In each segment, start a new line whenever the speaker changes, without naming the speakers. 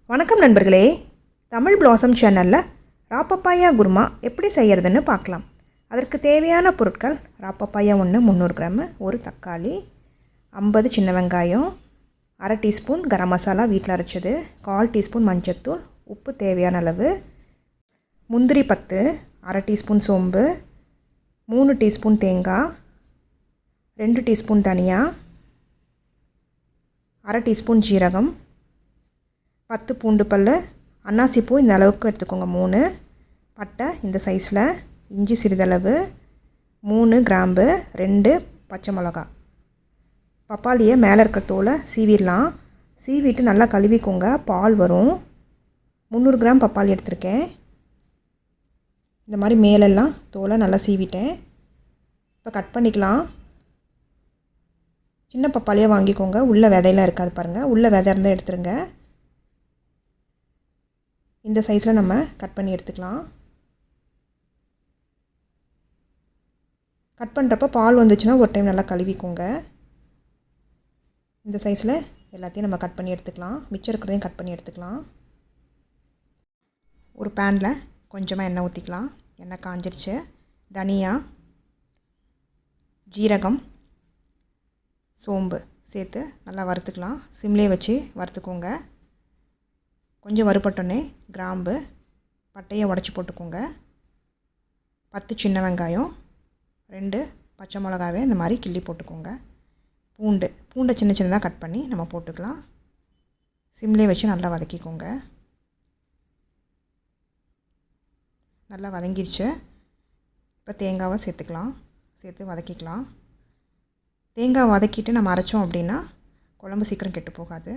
வணக்கம் நண்பர்களே, தமிழ் பிளாசம் சேனலில் பப்பாயா குருமா எப்படி செய்கிறதுன்னு பார்க்கலாம். அதற்கு தேவையான பொருட்கள்: பப்பாயா 1 300 கிராம், ஒரு தக்காளி, 50 சின்ன வெங்காயம், அரை டீஸ்பூன் கரம் மசாலா வீட்டில் அரைச்சது, 1/4 டீஸ்பூன் மஞ்சள்தூள், உப்பு தேவையான அளவு, முந்திரி 10, அரை டீஸ்பூன் சோம்பு, 3 டீஸ்பூன் தேங்காய், 2 டீஸ்பூன் தனியா, அரை டீஸ்பூன் ஜீரகம், 10 பூண்டு பல், அன்னாசிப்பூ இந்த அளவுக்கு எடுத்துக்கோங்க 3, பட்டை இந்த சைஸில், இஞ்சி சிறிதளவு, 3 கிராம்பு, 2 பச்சை மிளகா. பப்பாளியை மேலே இருக்கிற தோலை சீவிடலாம். சீவிட்டு நல்லா கழுவிக்கோங்க, பால் வரும். 300 கிராம் பப்பாளி எடுத்திருக்கேன். இந்த மாதிரி மேலெல்லாம் தோலை நல்லா சீவிட்டேன். இப்போ கட் பண்ணிக்கலாம். சின்ன பப்பாளியாக வாங்கிக்கோங்க, உள்ளே விதையெல்லாம் இருக்காது பாருங்கள். உள்ளே விதை இருந்தால் எடுத்துருங்க. இந்த சைஸில் நம்ம கட் பண்ணி எடுத்துக்கலாம். கட் பண்ணுறப்ப பால் வந்துச்சுன்னா ஒரு டைம் நல்லா கழுவிக்கோங்க. இந்த சைஸில் எல்லாத்தையும் நம்ம கட் பண்ணி எடுத்துக்கலாம். மிச்சம் இருக்கிறதையும் கட் பண்ணி எடுத்துக்கலாம். ஒரு பேனில் கொஞ்சமாக எண்ணெய் ஊற்றிக்கலாம். எண்ணெய் காஞ்சிருச்சு. தனியா, ஜீரகம், சோம்பு சேர்த்து நல்லா வறுத்துக்கலாம். சிம்லேயே வச்சு வறுத்துக்கோங்க. கொஞ்சம் வறுபட்டோன்னே கிராம்பு, பட்டையை உடச்சி போட்டுக்கோங்க. 10 சின்ன வெங்காயம், 2 பச்சை மிளகாவே இந்த மாதிரி கிள்ளி போட்டுக்கோங்க. பூண்டை சின்ன சின்னதாக கட் பண்ணி நம்ம போட்டுக்கலாம். சிம்லேயே வச்சு நல்லா வதக்கிக்கோங்க. நல்லா வதங்கிருச்சு. இப்போ தேங்காவை சேர்த்துக்கலாம். சேர்த்து வதக்கிக்கலாம். தேங்காய் வதக்கிட்டு நம்ம அரைச்சோம் அப்படின்னா குழம்பு சீக்கிரம் கெட்டு போகாது.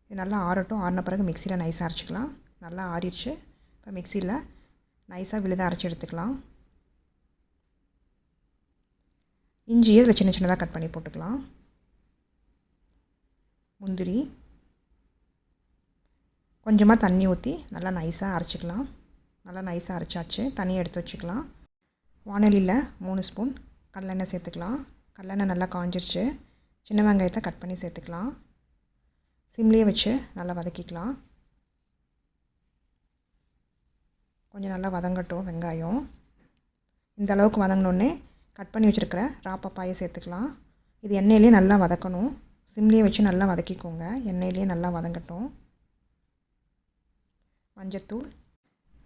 இது நல்லா ஆறட்டும். ஆறின பிறகு மிக்சியில் நைஸாக அரைச்சிக்கலாம். நல்லா ஆறிடுச்சு. இப்போ மிக்சியில் நைஸாக விழுதாக அரைச்சி எடுத்துக்கலாம். இஞ்சியை இதில் சின்ன சின்னதாக கட் பண்ணி போட்டுக்கலாம். முந்திரி, கொஞ்சமாக தண்ணி ஊற்றி நல்லா நைஸாக அரைச்சிக்கலாம். நல்லா நைஸாக அரைச்சாச்சு. தண்ணியை எடுத்து வச்சுக்கலாம். வானலியில் 3 ஸ்பூன் கடலெண்ணெய் சேர்த்துக்கலாம். கடலெண்ணெய் நல்லா காஞ்சிருச்சு. சின்ன வெங்காயத்தை கட் பண்ணி சேர்த்துக்கலாம். சிம்லேயே வச்சு நல்லா வதக்கிக்கலாம். கொஞ்சம் நல்லா வதங்கட்டும் வெங்காயம். இந்த அளவுக்கு வதங்கினோடனே கட் பண்ணி வச்சுருக்கிற பப்பாயை சேர்த்துக்கலாம். இது எண்ணெயிலே நல்லா வதக்கணும். சிம்லேயே வச்சு நல்லா வதக்கிக்கோங்க. எண்ணெயிலே நல்லா வதங்கட்டும். மஞ்சள்தூள்,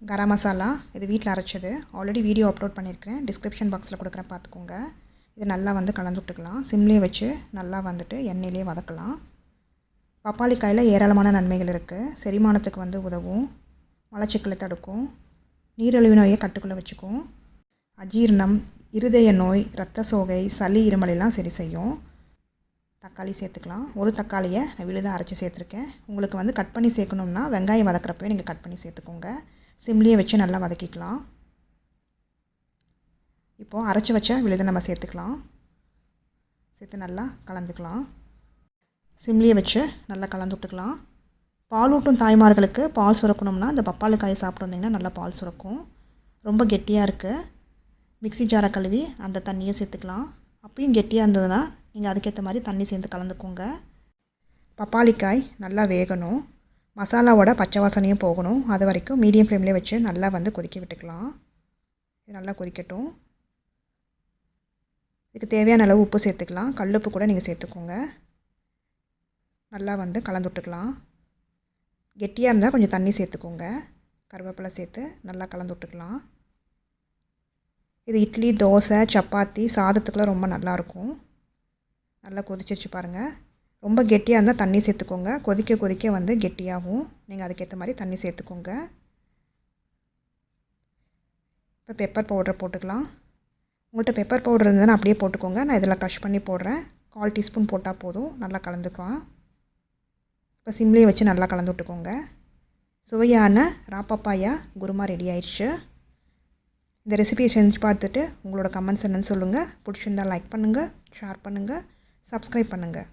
கரம் மசாலா இது வீட்டில் அரைச்சது. ஆல்ரெடி வீடியோ அப்லோட் பண்ணியிருக்கிறேன். டிஸ்கிரிப்ஷன் பாக்ஸில் கொடுக்குறேன், பார்த்துக்கோங்க. இது நல்லா கலந்து விட்டுக்கலாம். சிம்லேயே வச்சு நல்லா எண்ணெயிலே வதக்கலாம். பப்பாளி காயில் ஏராளமான நன்மைகள் இருக்குது. செரிமானத்துக்கு உதவும், மலச்சிக்கலை தடுக்கும், நீரிழிவு நோயை கட்டுக்குள்ளே வச்சுக்கும், அஜீரணம், இருதய நோய், இரத்த சோகை, சளி, இருமலெல்லாம் சரி செய்யும். தக்காளி சேர்த்துக்கலாம். ஒரு தக்காளியை நான் விழுதாக அரைச்சி சேர்த்துருக்கேன். உங்களுக்கு கட் பண்ணி சேர்க்கணும்னா வெங்காயம் வதக்கிறப்பவே நீங்கள் கட் பண்ணி சேர்த்துக்கோங்க. சிம்லேயே வச்சு நல்லா வதக்கிக்கலாம். இப்போது அரைச்சி வச்ச விழுதை நம்ம சேர்த்துக்கலாம். சேர்த்து நல்லா கலந்துக்கலாம். சிம்லேயே வச்சு நல்லா கலந்து விட்டுக்கலாம். பாலூட்டும் தாய்மார்களுக்கு பால் சுரக்கணும்னா இந்த பப்பாளி காயை சாப்பிட்டு வந்திங்கன்னா நல்லா பால் சுரக்கும். ரொம்ப கெட்டியாக இருக்குது. மிக்ஸி ஜாரை கழுவி அந்த தண்ணியை சேர்த்துக்கலாம். அப்பயும் கெட்டியாக இருந்ததுன்னா நீங்கள் அதுக்கேற்ற மாதிரி தண்ணி சேர்ந்து கலந்துக்கோங்க. பப்பாளிக்காய் நல்லா வேகணும். மசாலாவோட பச்சை வாசனையும் போகணும். அது வரைக்கும் மீடியம் ஃப்ளேம்லேயே வச்சு நல்லா கொதிக்க விட்டுக்கலாம். இது நல்லா கொதிக்கட்டும். இதுக்கு தேவையான அளவு உப்பு சேர்த்துக்கலாம். கல்லுப்பு கூட நீங்கள் சேர்த்துக்கோங்க. நல்லா கலந்து விட்டுக்கலாம். கெட்டியாக இருந்தால் கொஞ்சம் தண்ணி சேர்த்துக்கோங்க. கருவேப்பிலை சேர்த்து நல்லா கலந்து விட்டுக்கலாம். இது இட்லி, தோசை, சப்பாத்தி, சாதத்துக்குலாம் ரொம்ப நல்லாயிருக்கும். நல்லா கொதிச்சிருச்சு பாருங்கள். ரொம்ப கெட்டியாக இருந்தால் தண்ணி சேர்த்துக்கோங்க. கொதிக்க கொதிக்க கெட்டியாகும். நீங்கள் அதுக்கேற்ற மாதிரி தண்ணி சேர்த்துக்கோங்க. இப்போ பெப்பர் பவுடரை போட்டுக்கலாம். உங்கள்கிட்ட பெப்பர் பவுடர் இருந்ததுன்னா அப்படியே போட்டுக்கோங்க. நான் இதில் க்ரஷ் பண்ணி போடுறேன். 1/4 டீஸ்பூன் போட்டால் போதும். நல்லா கலந்துக்குவேன். இப்போ சிம்லேயே வச்சு நல்லா கலந்து விட்டுக்கோங்க. சுவையான பப்பாயா குருமா ரெடி ஆயிடுச்சு. இந்த ரெசிபியை செஞ்சு பார்த்துட்டு உங்களோட கமெண்ட்ஸ் என்னன்னு சொல்லுங்கள். பிடிச்சிருந்தால் லைக் பண்ணுங்கள், ஷேர் பண்ணுங்கள், சப்ஸ்கிரைப் பண்ணுங்கள்.